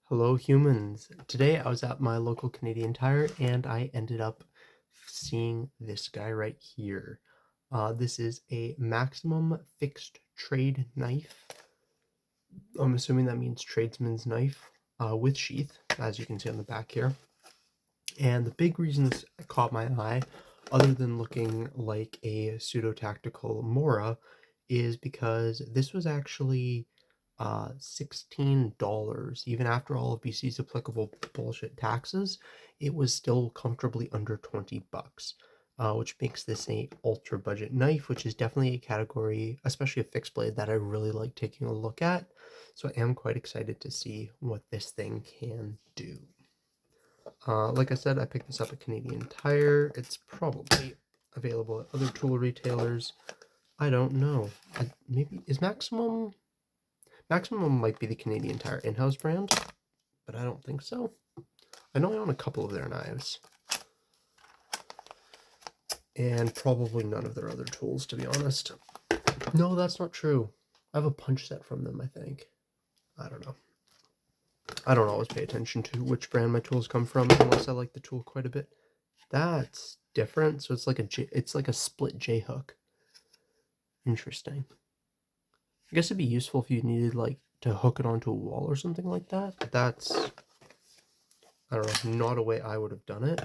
Hello, humans. Today I was at my local Canadian Tire and I ended up seeing this guy right here. This is a maximum fixed trade knife. I'm assuming that means tradesman's knife with sheath, as you can see on the back here. And the big reason this caught my eye, other than looking like a pseudo-tactical Mora, is because this was actually $16. Even after all of BC's applicable bullshit taxes, it was still comfortably under 20 bucks, which makes this a ultra budget knife, which is definitely a category, especially a fixed blade, that I really like taking a look at. So I am quite excited to see what this thing can do. Like I said, I picked this up at Canadian Tire. It's probably available at other tool retailers. I don't know. Maybe is Maximum might be the Canadian Tire in-house brand, but I don't think so. I know I own a couple of their knives. And probably none of their other tools, to be honest. No, that's not true. I have a punch set from them, I think. I don't know. I don't always pay attention to which brand my tools come from unless I like the tool quite a bit. That's different. So it's like a split J hook. Interesting. I guess it'd be useful if you needed like to hook it onto a wall or something like that. But that's, I don't know, not a way I would have done it.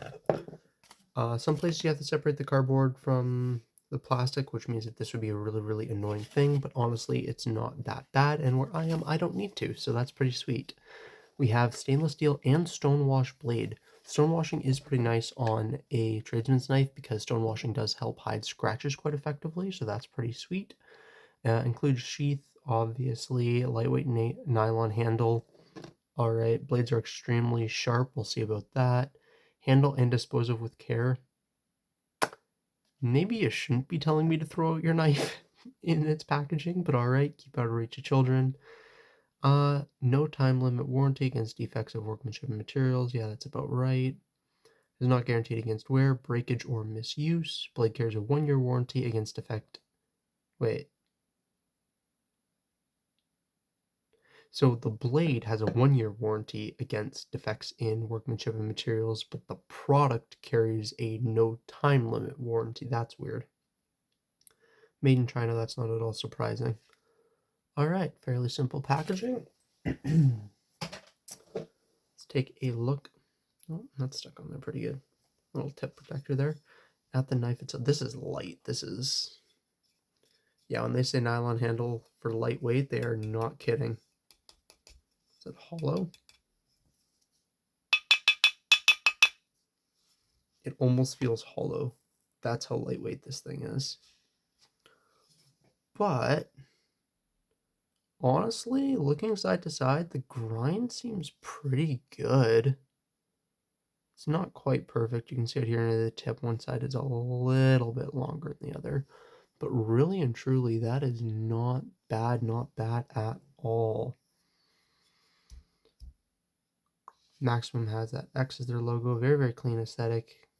Some places you have to separate the cardboard from the plastic, which means that this would be a really, really annoying thing. But honestly, it's not that bad. And where I am, I don't need to. So that's pretty sweet. We have stainless steel and stonewash blade. Stonewashing is pretty nice on a tradesman's knife because stonewashing does help hide scratches quite effectively, so that's pretty sweet. Includes sheath, obviously, lightweight nylon handle. Alright, blades are extremely sharp, we'll see about that. Handle and dispose of with care. Maybe you shouldn't be telling me to throw out your knife in its packaging, but alright, keep out of reach of children. No time limit warranty against defects of workmanship and materials. Yeah, that's about right. Is not guaranteed against wear, breakage, or misuse. Blade carries a 1-year warranty against defect. Wait. So the blade has a 1-year warranty against defects in workmanship and materials, but the product carries a no time limit warranty. That's weird. Made in China, that's not at all surprising. Alright, fairly simple packaging. Let's take a look. Oh, that's stuck on there pretty good. Little tip protector there. At the knife itself. This is light. This is... Yeah, when they say nylon handle for lightweight, they are not kidding. Is it hollow? It almost feels hollow. That's how lightweight this thing is. But honestly, looking side to side, the grind seems pretty good. It's not quite perfect. You can see it here near the tip. One side is a little bit longer than the other. But really and truly, that is not bad at all. Maximum has that X as their logo. Very, very clean aesthetic.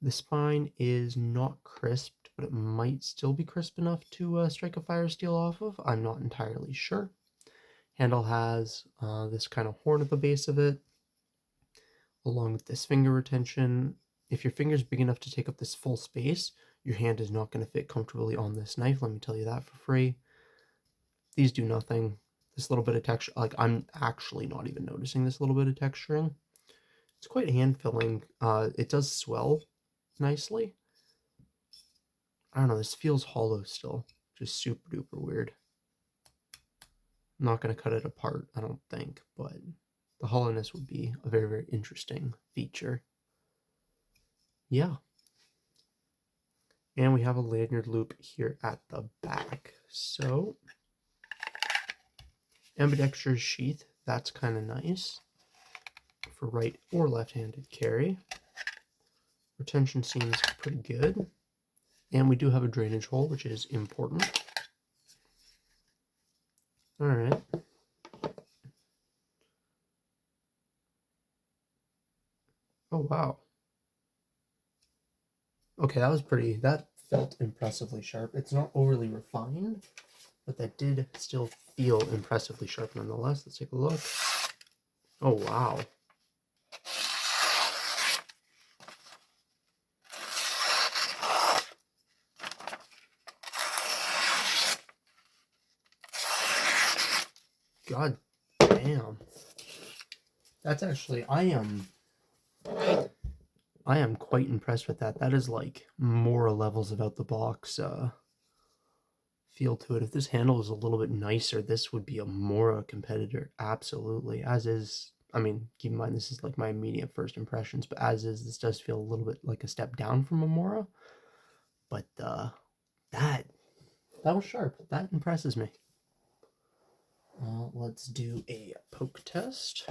The spine is not crisped, but it might still be crisp enough to strike a fire steel off of. I'm not entirely sure. Handle has this kind of horn at the base of it, along with this finger retention. If your finger's big enough to take up this full space, your hand is not going to fit comfortably on this knife. Let me tell you that for free. These do nothing. This little bit of texture, like I'm actually not even noticing this little bit of texturing. It's quite hand-filling. It does swell nicely. I don't know, this feels hollow still. Just super duper weird. I'm not going to cut it apart, I don't think, but the hollowness would be a very, very interesting feature. Yeah. And we have a lanyard loop here at the back. So, ambidextrous sheath, that's kind of nice for right or left-handed carry. Retention seems pretty good. And we do have a drainage hole, which is important. Alright. Oh, wow. Okay, that felt impressively sharp. It's not overly refined, but that did still feel impressively sharp nonetheless. Let's take a look. Oh, wow. God damn. That's actually, I am quite impressed with that. That is like more levels of out the box feel to it. If this handle was a little bit nicer, this would be a more competitor. Absolutely. As is, I mean, keep in mind this is like my immediate first impressions, but as is, this does feel a little bit like a step down from Amora. But that was sharp. That impresses me. Let's do a poke test.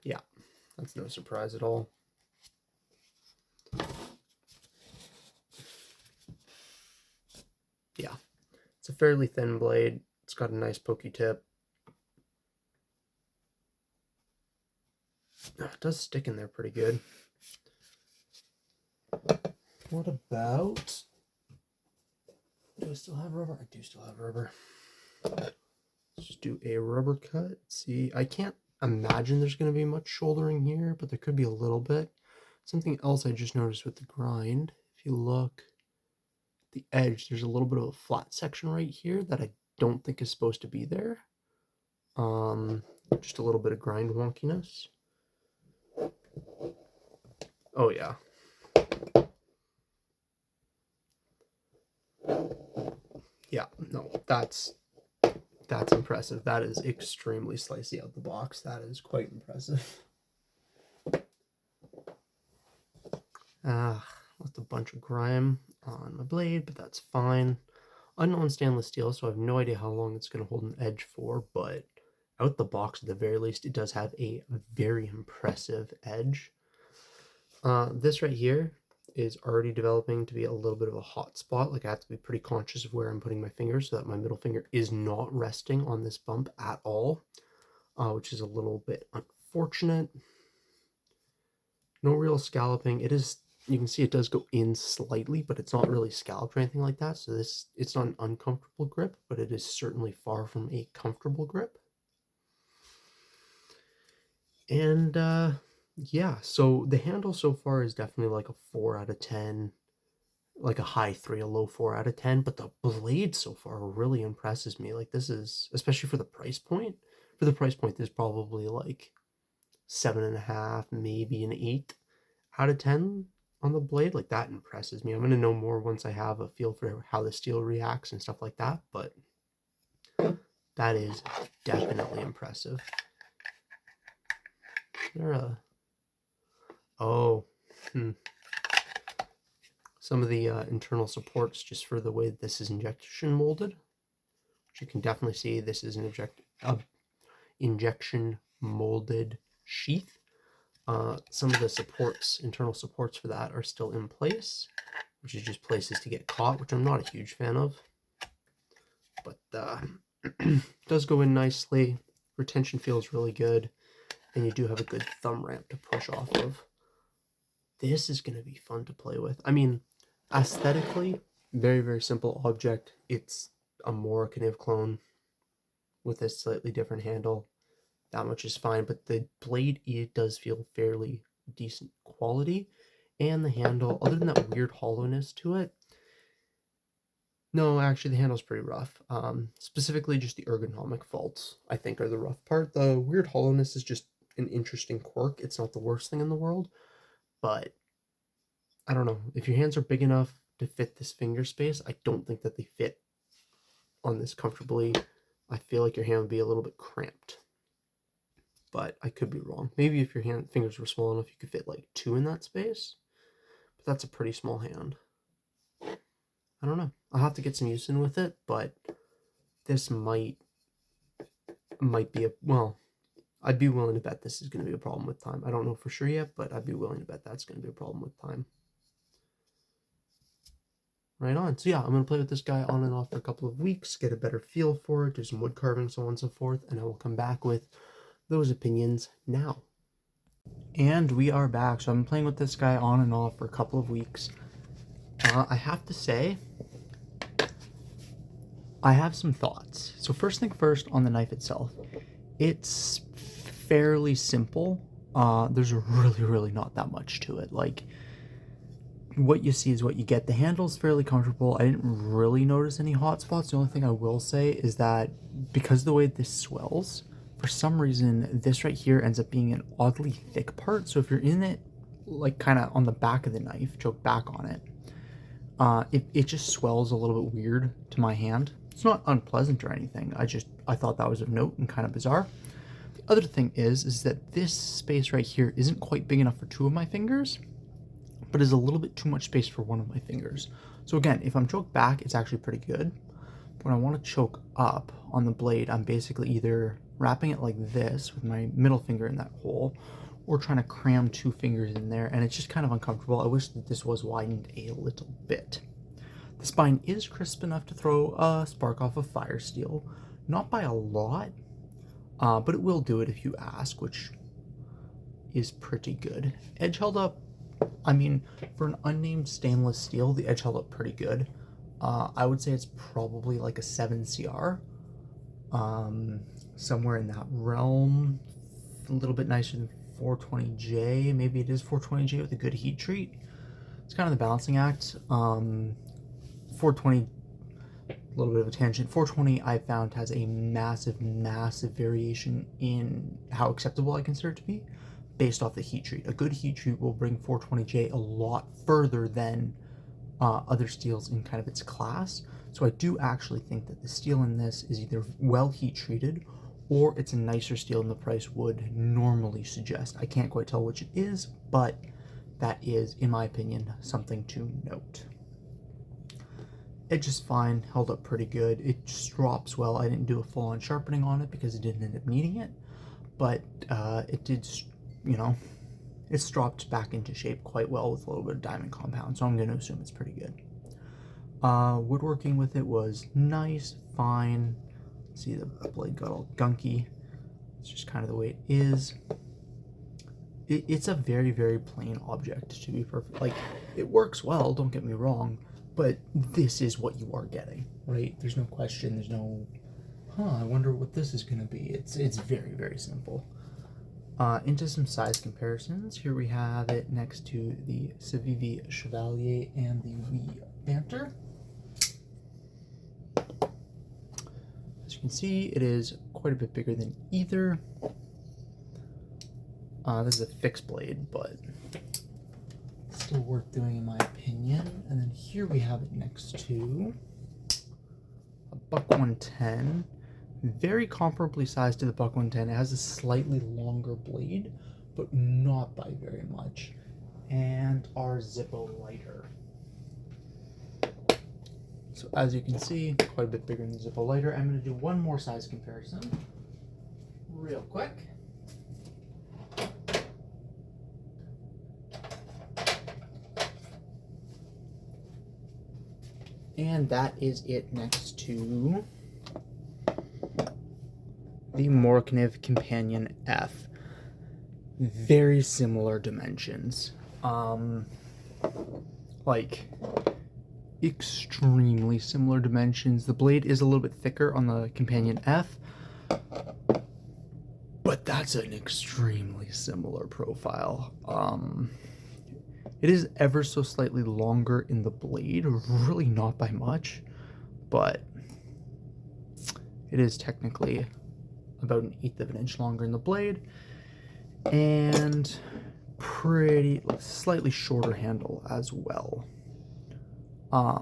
Yeah, that's no surprise at all. Yeah, it's a fairly thin blade. It's got a nice pokey tip. Oh, it does stick in there pretty good. What about... Do I still have rubber? I do still have rubber. Let's just do a rubber cut. See, I can't imagine there's going to be much shouldering here, but there could be a little bit. Something else I just noticed with the grind, if you look at the edge, there's a little bit of a flat section right here that I don't think is supposed to be there. Just a little bit of grind wonkiness. Oh yeah. Yeah, no, that's impressive. That is extremely slicey out the box. That is quite impressive. Left a bunch of grime on my blade, but that's fine. Unknown stainless steel, so I have no idea how long it's going to hold an edge for, but out the box at the very least, it does have a very impressive edge. This right here is already developing to be a little bit of a hot spot. Like I have to be pretty conscious of where I'm putting my fingers so that my middle finger is not resting on this bump at all, which is a little bit unfortunate. No real scalloping. It is, you can see it does go in slightly, but it's not really scalloped or anything like that. So it's not an uncomfortable grip, but it is certainly far from a comfortable grip. And yeah, so the handle so far is definitely like a 4 out of 10, like a high 3, a low 4 out of 10, but the blade so far really impresses me. Like this is, especially for the price point, there's probably like 7.5, maybe an 8 out of 10 on the blade. Like that impresses me. I'm going to know more once I have a feel for how the steel reacts and stuff like that, but that is definitely impressive. Some of the internal supports just for the way that this is injection molded, which you can definitely see this is an injection molded sheath. Some of the supports, internal supports for that are still in place, which is just places to get caught, which I'm not a huge fan of. But does go in nicely. Retention feels really good, and you do have a good thumb ramp to push off of. This is going to be fun to play with. I mean, aesthetically, very, very simple object. It's a Mora Kniv clone with a slightly different handle. That much is fine, but the blade, it does feel fairly decent quality, and the handle, other than that weird hollowness to it, no, actually the handle's pretty rough. Specifically just the ergonomic faults, I think, are the rough part. The weird hollowness is just an interesting quirk. It's not the worst thing in the world, but I don't know. If your hands are big enough to fit this finger space, I don't think that they fit on this comfortably. I feel like your hand would be a little bit cramped, but I could be wrong. Maybe if your fingers were small enough, you could fit like 2 in that space, but that's a pretty small hand. I don't know. I'll have to get some use in with it, but this might be well, I'd be willing to bet this is going to be a problem with time. I don't know for sure yet, but I'd be willing to bet that's going to be a problem with time. Right on. So yeah, I'm going to play with this guy on and off for a couple of weeks, get a better feel for it, do some wood carving, so on and so forth, and I will come back with those opinions now. And we are back. So I'm playing with this guy on and off for a couple of weeks. I have to say, I have some thoughts. So first thing first on the knife itself, it's fairly simple. There's really not that much to it. Like, what you see is what you get. The handle's fairly comfortable. I didn't really notice any hot spots. The only thing I will say is that because of the way this swells, for some reason, this right here ends up being an oddly thick part. So if you're in it, like kind of on the back of the knife, choke back on it, it just swells a little bit weird to my hand. It's not unpleasant or anything. I thought that was of note and kind of bizarre. The other thing is that this space right here isn't quite big enough for two of my fingers, but is a little bit too much space for one of my fingers. So again, if I'm choked back, it's actually pretty good. But when I want to choke up on the blade, I'm basically either wrapping it like this with my middle finger in that hole, or trying to cram two fingers in there, and it's just kind of uncomfortable. I wish that this was widened a little bit. The spine is crisp enough to throw a spark off of fire steel, not by a lot, but it will do it if you ask, which is pretty good. Edge held up, I mean, for an unnamed stainless steel, the edge held up pretty good. I would say it's probably like a 7 CR, somewhere in that realm. A little bit nicer than 420J. Maybe it is 420J with a good heat treat. It's kind of the balancing act. 420, a little bit of a tangent. 420 I found has a massive variation in how acceptable I consider it to be based off the heat treat. A good heat treat will bring 420J a lot further than other steels in kind of its class. So I do actually think that the steel in this is either well heat treated or it's a nicer steel than the price would normally suggest. I can't quite tell which it is, but that is, in my opinion, something to note. Edge is fine, held up pretty good. It just drops well. I didn't do a full-on sharpening on it because it didn't end up needing it, but it did, you know, it's dropped back into shape quite well with a little bit of diamond compound, so I'm going to assume it's pretty good. Woodworking with it was nice, fine. See, the blade got all gunky. It's just kind of the way it is. It's a very plain object, to be perfect. Like, it works well, don't get me wrong, but this is what you are getting, right? There's no question, there's no, I wonder what this is going to be. It's very simple. Into some size comparisons. Here we have it next to the Civivi Chevalier and the Wii Banter. As you can see, it is quite a bit bigger than either. This is a fixed blade, but still worth doing in my opinion. And then here we have it next to a Buck 110. Very comparably sized to the Buck 110. It has a slightly longer blade, but not by very much. And our Zippo lighter. So as you can see, quite a bit bigger than the Zippo lighter. I'm going to do one more size comparison real quick. And that is it next to the Morkniv Companion F. Very similar dimensions. Like, extremely similar dimensions. The blade is a little bit thicker on the Companion F, but that's an extremely similar profile. It is ever so slightly longer in the blade, really not by much, but it is technically about 1/8 of an inch longer in the blade, and slightly shorter handle as well.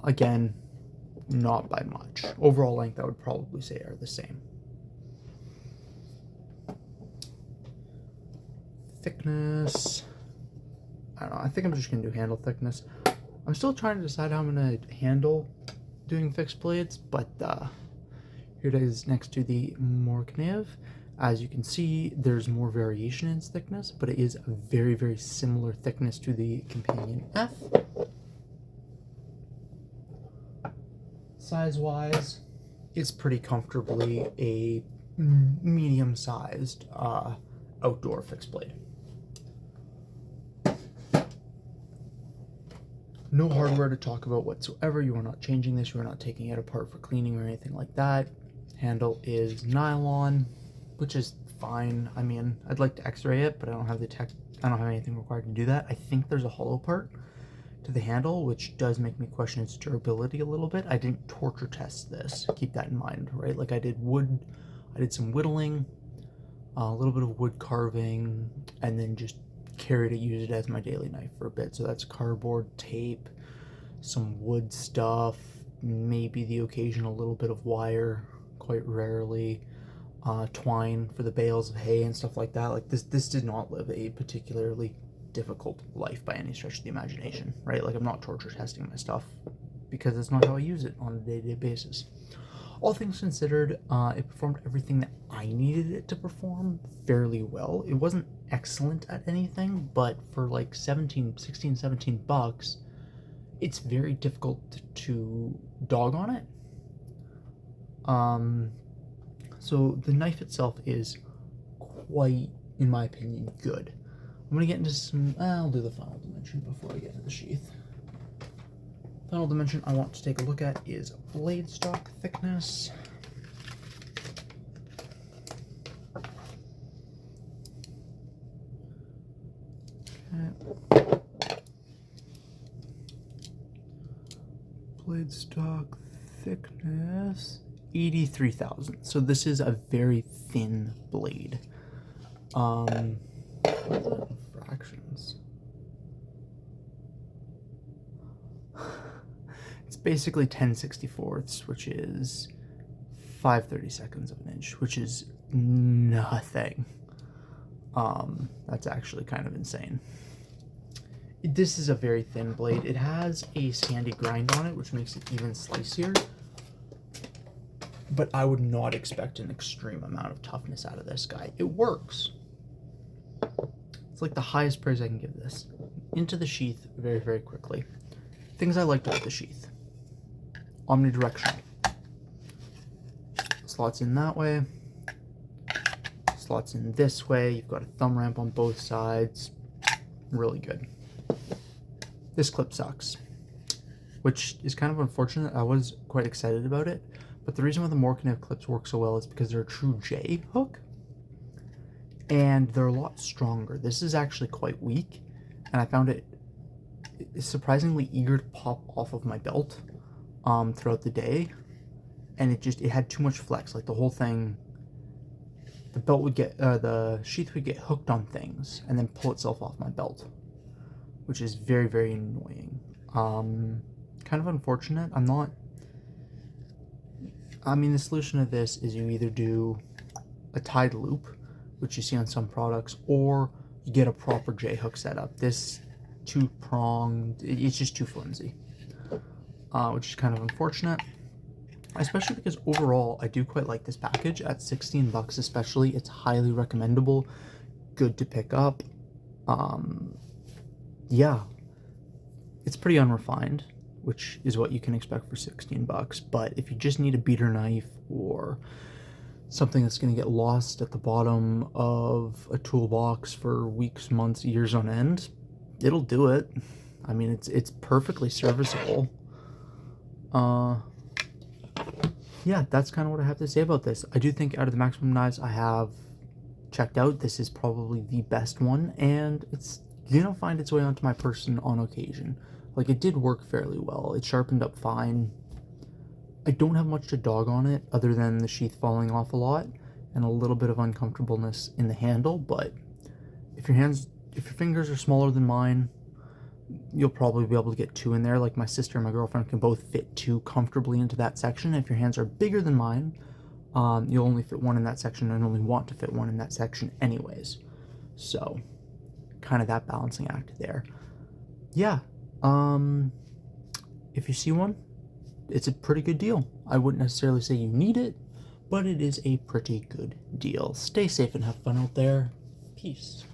Again, not by much. Overall length, I would probably say, are the same. Thickness, I don't know, I think I'm just going to do handle thickness. I'm still trying to decide how I'm going to handle doing fixed blades, but here it is next to the Morkniv. As you can see, there's more variation in its thickness, but it is a very similar thickness to the Companion F. Size-wise, it's pretty comfortably a medium-sized outdoor fixed blade. No hardware to talk about whatsoever. You are not changing this. You are not taking it apart for cleaning or anything like that. Handle is nylon, which is fine. I mean, I'd like to x-ray it, but I don't have I don't have anything required to do that. I think there's a hollow part to the handle, which does make me question its durability a little bit. I didn't torture test this. Keep that in mind, right? Like I did some whittling, a little bit of wood carving, and then just carried it, used it as my daily knife for a bit. So that's cardboard, tape, some wood stuff, maybe the occasional little bit of wire, quite rarely, twine for the bales of hay and stuff like that. Like this did not live a particularly difficult life by any stretch of the imagination, right? Like I'm not torture testing my stuff because it's not how I use it on a day-to-day basis. All things considered, it performed everything that I needed it to perform fairly well. It wasn't excellent at anything, but for like 16, 17 bucks, it's very difficult to dog on it. So the knife itself is quite, in my opinion, good. I'm going to get into some, I'll do the final dimension before I get into the sheath. Final dimension I want to take a look at is blade stock thickness. Okay. Blade stock thickness 83 thousandths. So this is a very thin blade. What is that in fractions? It's basically 10/64ths, which is 5/32 of an inch, which is nothing. That's actually kind of insane. This is a very thin blade. It has a sandy grind on it, which makes it even slicier. But I would not expect an extreme amount of toughness out of this guy. It works. It's like the highest praise I can give this. Into the sheath very, very quickly. Things I liked about the sheath. Omnidirectional. Slots in that way. Slots in this way. You've got a thumb ramp on both sides. Really good. This clip sucks, which is kind of unfortunate. I was quite excited about it, but the reason why the Morkanev clips work so well is because they're a true J hook, and they're a lot stronger. This is actually quite weak, and I found it surprisingly eager to pop off of my belt throughout the day, and it had too much flex. Like the whole thing, the sheath would get hooked on things and then pull itself off my belt, which is very, very annoying. Kind of unfortunate. The solution to this is you either do a tied loop, which you see on some products, or you get a proper J hook setup. This two-pronged, it's just too flimsy, which is kind of unfortunate, especially because overall I do quite like this package. At 16 bucks especially, it's highly recommendable, good to pick up. Yeah, it's pretty unrefined, which is what you can expect for 16 bucks, but if you just need a beater knife or something that's going to get lost at the bottom of a toolbox for weeks, months, years on end, it'll do it. I mean, it's perfectly serviceable. Yeah, that's kind of what I have to say about this. I do think out of the Maximum knives I have checked out, this is probably the best one, and it's gonna find its way onto my person on occasion. Like, it did work fairly well. It sharpened up fine. I don't have much to dog on it other than the sheath falling off a lot and a little bit of uncomfortableness in the handle, but if your fingers are smaller than mine, you'll probably be able to get two in there. Like my sister and my girlfriend can both fit two comfortably into that section. If your hands are bigger than mine, you'll only fit one in that section and only want to fit one in that section anyways. So kind of that balancing act there. Yeah, if you see one, it's a pretty good deal. I wouldn't necessarily say you need it, but it is a pretty good deal. Stay safe and have fun out there. Peace.